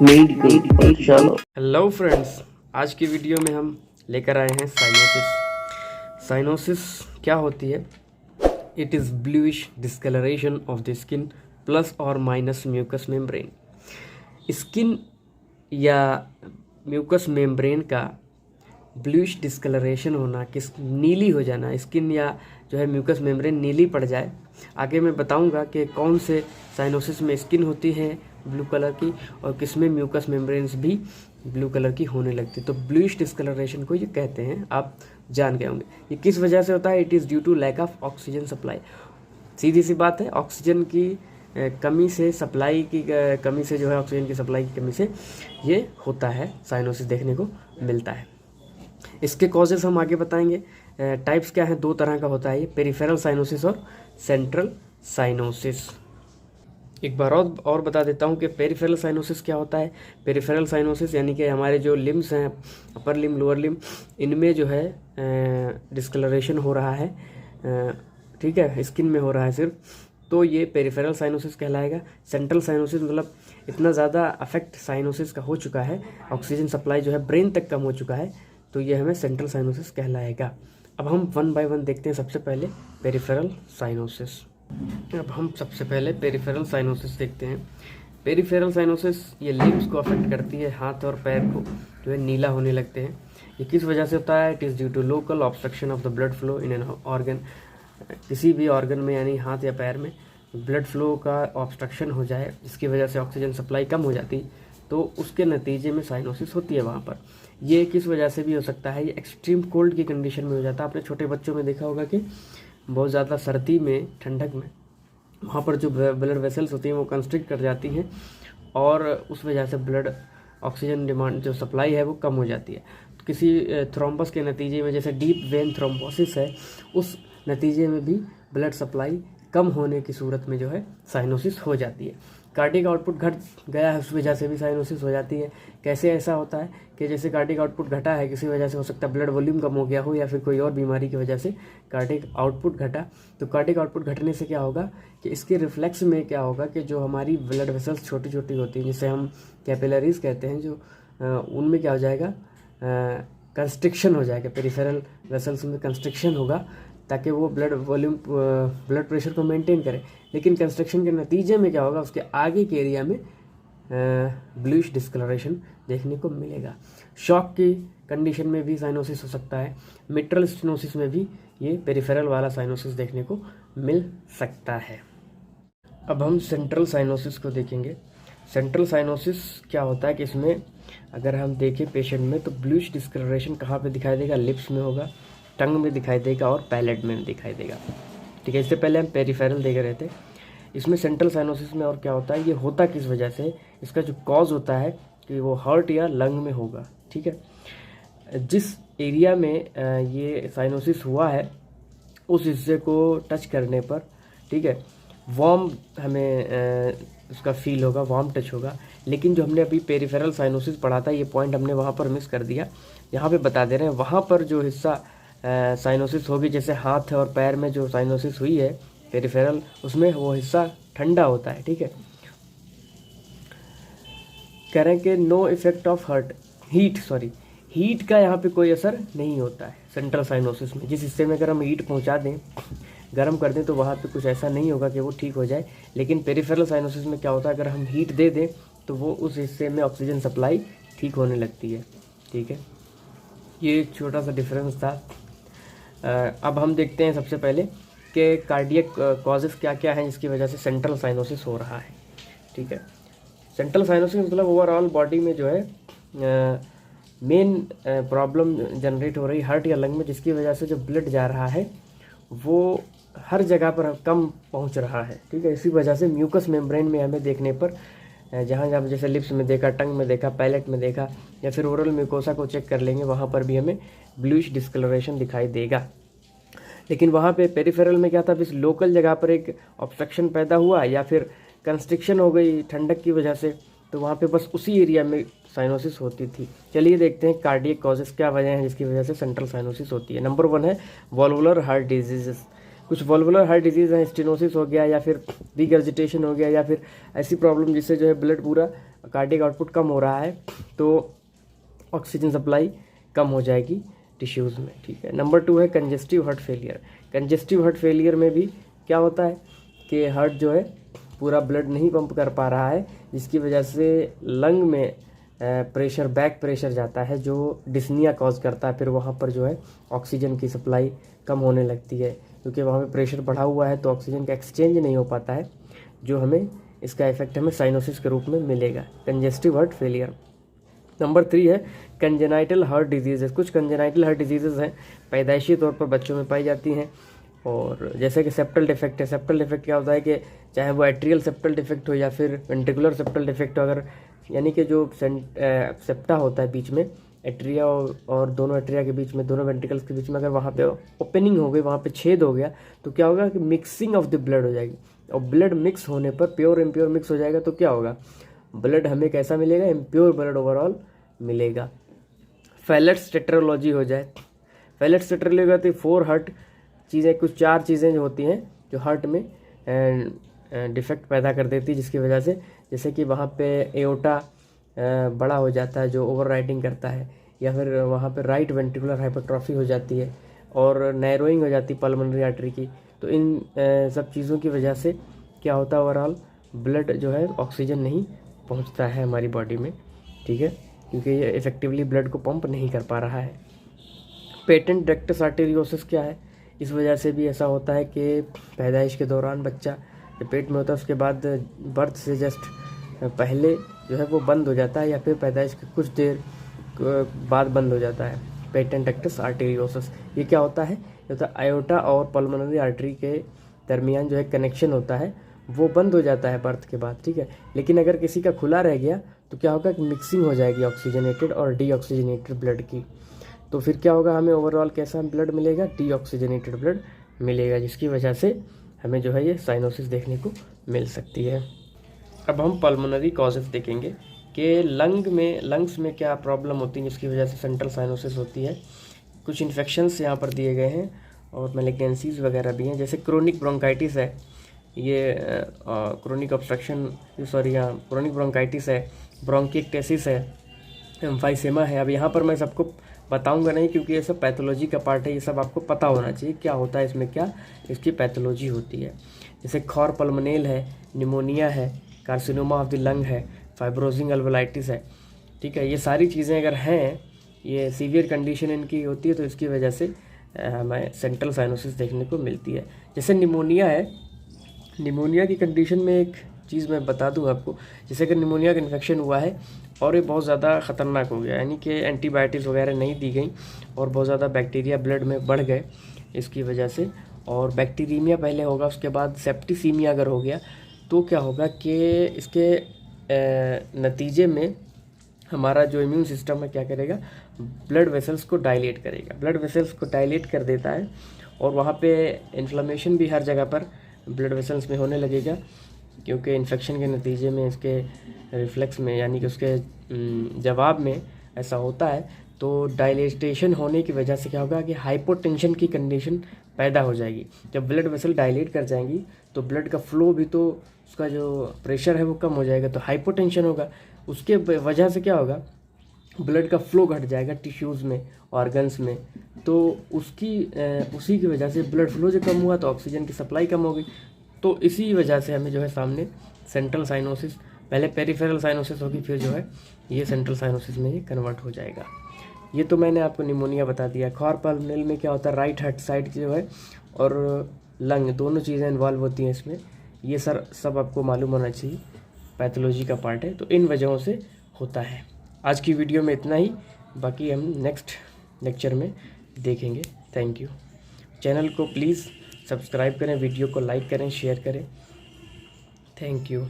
Medical पाठशाला। Hello friends, आज की वीडियो में हम लेकर आए हैं साइनोसिस। साइनोसिस क्या होती है? It is bluish discolouration of the skin plus और माइनस म्यूकस मेम्ब्रेन। स्किन या म्यूकस मेम्ब्रेन का ब्लूइश डिस्कलरेशन होना, किस नीली हो जाना, स्किन या जो है म्यूकस मेम्ब्रेन नीली पड़ जाए। आगे मैं बताऊंगा कि कौन से साइनोसिस में स्किन होती है ब्लू कलर की और किसमें म्यूकस मेम्ब्रेन्स भी ब्लू कलर की होने लगती है। तो ब्लूइश डिस्कलरेशन को ये कहते हैं, आप जान गए होंगे। ये किस वजह से होता है? It is due to lack of oxygen supply. सीधी सी बात है, ऑक्सीजन की कमी से, सप्लाई की कमी से, जो है ऑक्सीजन की सप्लाई की कमी से ये होता है, साइनोसिस देखने को मिलता है। इसके कॉजेस हम आगे बताएंगे। टाइप्स क्या हैं? दो तरह का होता है ये, पेरिफेरल साइनोसिस और सेंट्रल साइनोसिस। एक बार और बता देता हूँ कि पेरिफेरल साइनोसिस क्या होता है। पेरिफेरल साइनोसिस यानी कि हमारे जो लिम्स हैं, अपर लिम, लोअर लिम, इनमें जो है डिस्कलरेशन हो रहा है, ठीक है, स्किन में हो रहा है सिर्फ, तो ये पेरिफेरल साइनोसिस कहलाएगा। सेंट्रल साइनोसिस मतलब इतना ज़्यादा अफेक्ट साइनोसिस का हो चुका है, ऑक्सीजन सप्लाई जो है ब्रेन तक कम हो चुका है, तो ये हमें सेंट्रल साइनोसिस कहलाएगा। अब हम वन बाय वन देखते हैं। सबसे पहले पेरिफेरल साइनोसिस। अब हम सबसे पहले पेरिफेरल साइनोसिस देखते हैं। पेरिफेरल साइनोसिस ये लिम्स को अफेक्ट करती है, हाथ और पैर को जो है नीला होने लगते हैं। ये किस वजह से होता है? It is due to local obstruction of the blood flow in an organ. किसी भी ऑर्गन में यानी हाथ या पैर में ब्लड फ्लो का ऑब्स्ट्रक्शन हो जाए, इसकी वजह से ऑक्सीजन सप्लाई कम हो जाती, तो उसके नतीजे में साइनोसिस होती है वहाँ पर। ये किस वजह से भी हो सकता है? ये एक्सट्रीम कोल्ड की कंडीशन में हो जाता है। आपने छोटे बच्चों में देखा होगा कि बहुत ज़्यादा सर्दी में, ठंडक में, वहाँ पर जो ब्लड वेसल्स होती हैं वो कंस्ट्रिक्ट कर जाती हैं और उस वजह से ब्लड ऑक्सीजन डिमांड, जो सप्लाई है, वो कम हो जाती है। तो किसी थ्रोम्बस के नतीजे में, जैसे डीप वेन थ्रोम्बोसिस है, उस नतीजे में भी ब्लड सप्लाई कम होने की सूरत में जो है साइनोसिस हो जाती है। कार्डिक आउटपुट घट गया है, उस वजह से भी साइनोसिस हो जाती है। कैसे ऐसा होता है कि जैसे कार्डिक आउटपुट घटा है, किसी वजह से हो सकता है ब्लड वॉल्यूम कम हो गया हो या फिर कोई और बीमारी की वजह से कार्डिक आउटपुट घटा, तो कार्डिक आउटपुट घटने से क्या होगा कि इसके रिफ्लेक्स में क्या होगा कि जो हमारी ब्लड वेसल्स छोटी छोटी होती हैं, जिसे हम कैपिलरीज कहते हैं, जो उनमें क्या हो जाएगा, कंस्ट्रिक्शन हो जाएगा। पेरिफेरल वेसल्स में कंस्ट्रिक्शन होगा ताकि वो ब्लड वॉल्यूम, ब्लड प्रेशर को मेंटेन करे। लेकिन कंस्ट्रक्शन के नतीजे में क्या होगा, उसके आगे के एरिया में ब्लूइश डिस्कलरेशन देखने को मिलेगा। शॉक की कंडीशन में भी साइनोसिस हो सकता है। मिट्रल स्टेनोसिस में भी ये पेरिफेरल वाला साइनोसिस देखने को मिल सकता है। अब हम सेंट्रल साइनोसिस को देखेंगे। सेंट्रल साइनोसिस क्या होता है कि इसमें अगर हम देखें पेशेंट में, तो ब्लूइश डिस्कलरेशन कहाँ पे दिखाई देगा? लिप्स में होगा, टंग में दिखाई देगा और पैलेट में दिखाई देगा। ठीक है, इससे पहले हम पेरिफेरल देख रहे थे। इसमें सेंट्रल साइनोसिस में और क्या होता है, ये होता किस वजह से, इसका जो कॉज होता है कि वो हार्ट या लंग में होगा। ठीक है, जिस एरिया में ये साइनोसिस हुआ है, उस हिस्से को टच करने पर, ठीक है, वार्म हमें उसका फील होगा, वार्म टच होगा। लेकिन जो हमने अभी पेरिफेरल साइनोसिस पढ़ा था, ये पॉइंट हमने वहाँ पर मिस कर दिया। यहाँ पे बता दे रहे हैं, वहाँ पर जो हिस्सा साइनोसिस होगी, जैसे हाथ और पैर में जो साइनोसिस हुई है पेरिफेरल, उसमें वो हिस्सा ठंडा होता है। ठीक है, कह रहे हैं कि नो इफेक्ट ऑफ हीट का यहाँ पे कोई असर नहीं होता है सेंट्रल साइनोसिस में। जिस हिस्से में अगर हम हीट पहुँचा दें, गर्म कर दें, तो वहाँ पे कुछ ऐसा नहीं होगा कि वो ठीक हो जाए। लेकिन पेरिफेरल साइनोसिस में क्या होता है, अगर हम हीट दे दें तो वो उस हिस्से में ऑक्सीजन सप्लाई ठीक होने लगती है। ठीक है, ये एक छोटा सा डिफरेंस था। अब हम देखते हैं सबसे पहले कि कार्डियक कॉजेस क्या क्या हैं जिसकी वजह से सेंट्रल साइनोसिस हो रहा है। ठीक है, सेंट्रल साइनोसिस मतलब ओवरऑल बॉडी में जो है मेन प्रॉब्लम जनरेट हो रही है हार्ट या लंग में, जिसकी वजह से जो ब्लड जा रहा है वो हर जगह पर कम पहुंच रहा है। ठीक है, इसी वजह से म्यूकस मेम्ब्रेन में हमें देखने पर, जहाँ जहाँ जैसे लिप्स में देखा, टंग में देखा, पैलेट में देखा, या फिर ओरल म्यूकोसा को चेक कर लेंगे, वहाँ पर भी हमें ब्लूइश डिस्कलरेशन दिखाई देगा। लेकिन वहाँ पे पेरिफेरल में क्या था, बस लोकल जगह पर एक ऑब्स्ट्रक्शन पैदा हुआ या फिर कंस्ट्रिक्शन हो गई ठंडक की वजह से, तो वहाँ पे बस उसी एरिया में साइनोसिस होती थी। चलिए देखते हैं कार्डियक कॉजेस क्या वजह हैं जिसकी वजह से सेंट्रल साइनोसिस होती है। नंबर 1 है वॉल्वुलर हार्ट डिजीजेस। कुछ वल्वुलर हार्ट डिजीज़ है, स्टेनोसिस हो गया या फिर रिगर्जिटेशन हो गया या फिर ऐसी प्रॉब्लम जिससे जो है ब्लड पूरा कार्डियक आउटपुट कम हो रहा है, तो ऑक्सीजन सप्लाई कम हो जाएगी टिश्यूज़ में, ठीक है। नंबर 2 है congestive heart failure. Congestive heart failure में भी क्या होता है कि हार्ट जो है पूरा ब्लड नहीं पंप कर पा रहा है, जिसकी वजह से लंग में प्रेशर, बैक प्रेशर जाता है जो डिस्निया कॉज करता है। फिर वहाँ पर जो है ऑक्सीजन की सप्लाई कम होने लगती है, क्योंकि वहाँ पे प्रेशर बढ़ा हुआ है तो ऑक्सीजन का एक्सचेंज नहीं हो पाता है, जो हमें इसका इफेक्ट हमें साइनोसिस के रूप में मिलेगा, कंजेस्टिव हार्ट फेलियर। नंबर 3 है कंजेनाइटल हार्ट डिजीज़। कुछ कंजेनाइटल हार्ट डिजीज़ हैं, पैदाइशी तौर पर बच्चों में पाई जाती हैं, और जैसे कि सेप्टल डिफेक्ट है। सेप्टल डिफेक्ट क्या होता है कि चाहे वो एट्रियल सेप्टल डिफेक्ट हो या फिर वेंट्रिकुलर सेप्टल डिफेक्ट हो, अगर यानी कि जो सेप्टा होता है बीच में, एट्रिया और दोनों एट्रिया के बीच में, दोनों वेंट्रिकल्स के बीच में अगर वहाँ पे ओपनिंग हो गई, वहाँ पे छेद हो गया, तो क्या होगा कि मिक्सिंग ऑफ द ब्लड हो जाएगी। और ब्लड मिक्स होने पर प्योर इम्प्योर मिक्स हो जाएगा, तो क्या होगा, ब्लड हमें कैसा मिलेगा, इम्प्योर ब्लड ओवरऑल मिलेगा। फेलेट्स टेट्रोलॉजी हो जाए। फेलेट्स टेट्रोलॉजी होती है 4 हार्ट चीज़ें, कुछ 4 चीज़ें जो होती हैं जो हार्ट में डिफेक्ट पैदा कर देती है, जिसकी वजह से जैसे कि वहाँ पे एओर्टा बड़ा हो जाता है जो ओवर राइटिंग करता है, या फिर वहाँ पे राइट वेंट्रिकुलर हाइपरट्रॉफी हो जाती है और नैरोइंग हो जाती है पल्मोनरी आर्टरी की। तो इन सब चीज़ों की वजह से क्या होता है, ओवरऑल ब्लड जो है ऑक्सीजन नहीं पहुँचता है हमारी बॉडी में, ठीक है, क्योंकि ये इफेक्टिवली ब्लड को पंप नहीं कर पा रहा है। पेटेंट डक्टस आर्टेरियोसिस क्या है, इस वजह से भी ऐसा होता है कि पैदाइश के दौरान बच्चा जब पेट में होता है उसके बाद बर्थ से जस्ट पहले जो है वो बंद हो जाता है, या फिर पैदाइश के कुछ देर बाद बंद हो जाता है। पेटेंट डक्टस आर्टेरियोसिस ये क्या होता है, ये होता है आयोटा और पल्मोनरी आर्टरी के दरमियान जो है कनेक्शन होता है वो बंद हो जाता है बर्थ के बाद, ठीक है। लेकिन अगर किसी का खुला रह गया तो क्या होगा कि मिक्सिंग हो जाएगी ऑक्सीजनेटेड और डीऑक्सीजनेटेड ब्लड की, तो फिर क्या होगा, हमें ओवरऑल कैसा ब्लड मिलेगा, डीऑक्सीजनेटेड ब्लड मिलेगा, जिसकी वजह से हमें जो है ये साइनोसिस देखने को मिल सकती है। अब हम पल्मोनरी कॉजेज देखेंगे कि लंग्स में क्या प्रॉब्लम होती है जिसकी वजह से सेंट्रल साइनोसिस होती है। कुछ इन्फेक्शंस यहाँ पर दिए गए हैं और मैलिग्नेंसीज वगैरह भी हैं, जैसे क्रोनिक ब्रोंकाइटिस है, ये क्रोनिक ब्रोंकाइटिस है, ब्रोंकिक्टेसिस है, एम्फाइसेमा है। अब यहाँ पर मैं सबको बताऊंगा नहीं क्योंकि ये सब पैथोलॉजी का पार्ट है, ये सब आपको पता होना चाहिए क्या होता है इसमें, क्या इसकी पैथोलॉजी होती है। जैसे खौर पल्मोनेल है, निमोनिया है, कार्सिनोमा ऑफ द लंग है, फाइब्रोजिंग अल्वोलाइटिस है, ठीक है। ये सारी चीज़ें अगर हैं, ये सीवियर कंडीशन इनकी होती है, तो इसकी वजह से हमें सेंट्रल साइनोसिस देखने को मिलती है। जैसे निमोनिया है, निमोनिया की कंडीशन में एक चीज़ मैं बता दूं आपको, जैसे कि निमोनिया का इन्फेक्शन हुआ है और ये बहुत ज़्यादा ख़तरनाक हो गया, यानी कि एंटीबायोटिक्स वगैरह नहीं दी गई और बहुत ज़्यादा बैक्टीरिया ब्लड में बढ़ गए इसकी वजह से, और बैक्टीरीमिया पहले होगा, उसके बाद सेप्टिसीमिया अगर हो गया तो क्या होगा कि इसके नतीजे में हमारा जो इम्यून सिस्टम है क्या करेगा, ब्लड वेसल्स को डायलेट करेगा, ब्लड वेसल्स को डायलेट कर देता है, और वहाँ पे इन्फ्लेमेशन भी हर जगह पर ब्लड वेसल्स में होने लगेगा, क्योंकि इन्फेक्शन के नतीजे में इसके रिफ्लेक्स में, यानी कि उसके जवाब में ऐसा होता है। तो डायलेटेशन होने की वजह से क्या होगा कि हाइपोटेंशन की कंडीशन पैदा हो जाएगी। जब ब्लड वेसल डायलेट कर जाएंगी तो ब्लड का फ्लो भी, तो उसका जो प्रेशर है वो कम हो जाएगा, तो हाइपोटेंशन होगा, उसके वजह से क्या होगा, ब्लड का फ्लो घट जाएगा टिश्यूज़ में, ऑर्गन्स में, तो उसी की वजह से ब्लड फ्लो जो कम हुआ तो ऑक्सीजन की सप्लाई कम हो गई। तो इसी वजह से हमें जो है सामने सेंट्रल साइनोसिस, पहले पेरिफेरल साइनोसिस होगी, फिर जो है ये सेंट्रल साइनोसिस में ये कन्वर्ट हो जाएगा। ये तो मैंने आपको निमोनिया बता दिया। खौर पल्मोनेल में क्या होता है, राइट हार्ट साइड जो है और लंग दोनों चीज़ें इन्वॉल्व होती हैं इसमें, ये सब आपको मालूम होना चाहिए, पैथोलॉजी का पार्ट है, तो इन वजहों से होता है। आज की वीडियो में इतना ही, बाकी हम नेक्स्ट लेक्चर में देखेंगे। Thank you. चैनल को प्लीज़ सब्सक्राइब करें, वीडियो को लाइक करें, शेयर करें। Thank you.